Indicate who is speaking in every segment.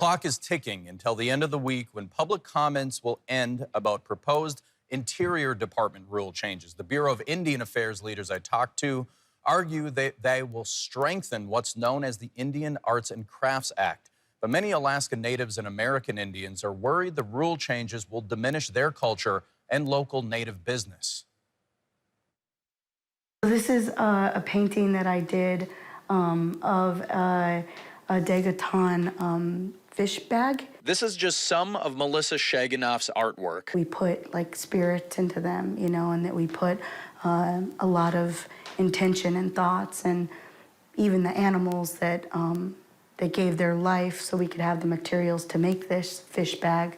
Speaker 1: Clock is ticking until the end of the week when public comments will end about proposed Interior Department rule changes. The Bureau of Indian Affairs leaders I talked to argue that they will strengthen what's known as the Indian Arts and Crafts Act. But many Alaska Natives and American Indians are worried the rule changes will diminish their culture and local Native business.
Speaker 2: This is a painting that I did of a Daguetan fish bag.
Speaker 1: This is just some of Melissa Shaganoff's artwork.
Speaker 2: We put like spirits into them, you know, and that we put a lot of intention and thoughts, and even the animals that that gave their life so we could have the materials to make this fish bag,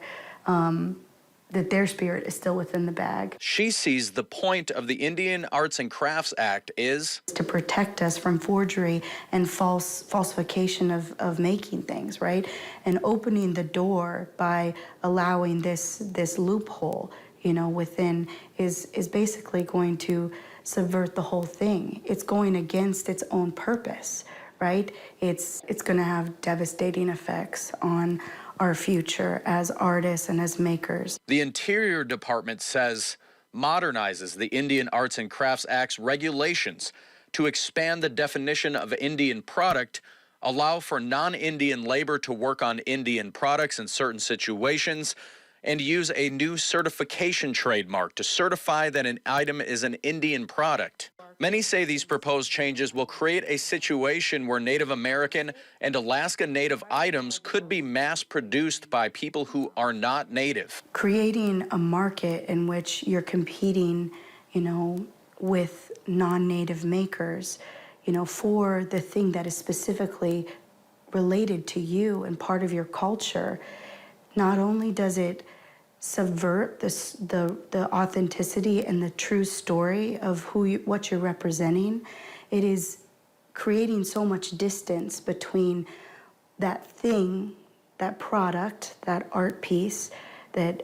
Speaker 2: that their spirit is still within the bag.
Speaker 1: She sees the point of the Indian Arts and Crafts Act is
Speaker 2: to protect us from forgery and falsification of making things, right? And opening the door by allowing this loophole, you know, within is basically going to subvert the whole thing. It's going against its own purpose, right? It's going to have devastating effects on our future as artists and as makers.
Speaker 1: The Interior Department says modernizes the Indian Arts and Crafts Act's regulations to expand the definition of Indian product, allow for non-Indian labor to work on Indian products in certain situations, and use a new certification trademark to certify that an item is an Indian product. Many say these proposed changes will create a situation where Native American and Alaska Native items could be mass-produced by people who are not Native.
Speaker 2: Creating a market in which you're competing, you know, with non-Native makers, you know, for the thing that is specifically related to you and part of your culture. Not only does it subvert the authenticity and the true story of what you're representing, it is creating so much distance between that thing, that product, that art piece that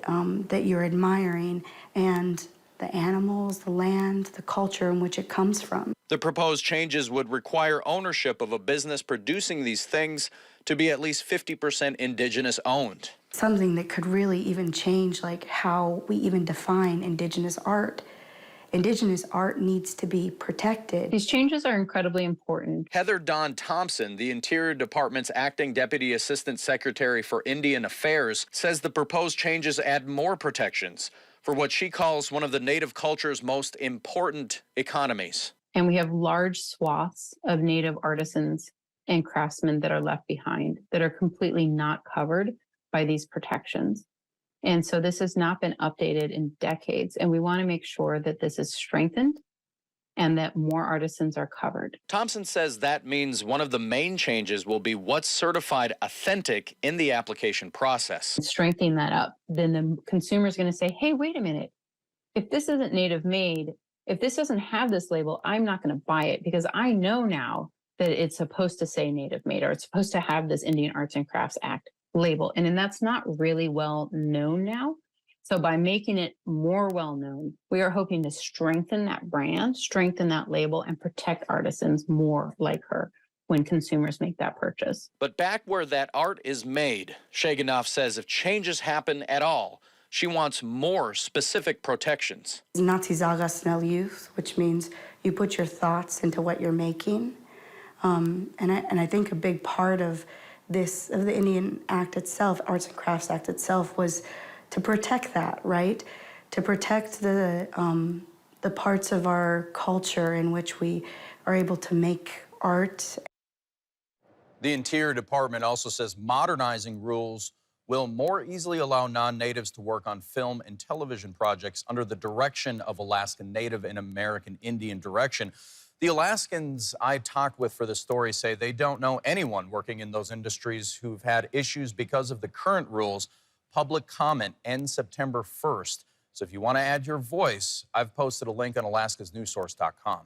Speaker 2: that you're admiring, and the animals, the land, the culture in which it comes from.
Speaker 1: The proposed changes would require ownership of a business producing these things to be at least 50% Indigenous owned.
Speaker 2: Something that could really even change like how we even define Indigenous art. Indigenous art needs to be protected.
Speaker 3: These changes are incredibly important.
Speaker 1: Heather Dawn Thompson, the Interior Department's acting Deputy Assistant Secretary for Indian Affairs, says the proposed changes add more protections for what she calls one of the Native culture's most important economies.
Speaker 3: And we have large swaths of Native artisans and craftsmen that are left behind that are completely not covered by these protections. And so this has not been updated in decades, and we want to make sure that this is strengthened and that more artisans are covered.
Speaker 1: Thompson says that means one of the main changes will be what's certified authentic in the application process.
Speaker 3: Strengthening that up, then the consumer is going to say, hey, wait a minute, if this isn't Native made, if this doesn't have this label, I'm not going to buy it because I know now that it's supposed to say Native made, or it's supposed to have this Indian Arts and Crafts Act label. And that's not really well known now. So by making it more well known, we are hoping to strengthen that brand, strengthen that label, and protect artisans more like her when consumers make that purchase.
Speaker 1: But back where that art is made, Shaganoff says if changes happen at all, she wants more specific protections.
Speaker 2: Nazi zagas nel youth, which means you put your thoughts into what you're making. And I think a big part of the Indian Act itself, Arts and Crafts Act itself, was to protect that, right? To protect the parts of our culture in which we are able to make art.
Speaker 1: The Interior Department also says modernizing rules will more easily allow non-natives to work on film and television projects under the direction of Alaska Native and American Indian direction. The Alaskans I talked with for the story say they don't know anyone working in those industries who've had issues because of the current rules. Public comment ends September 1st. So if you want to add your voice, I've posted a link on alaskasnewssource.com.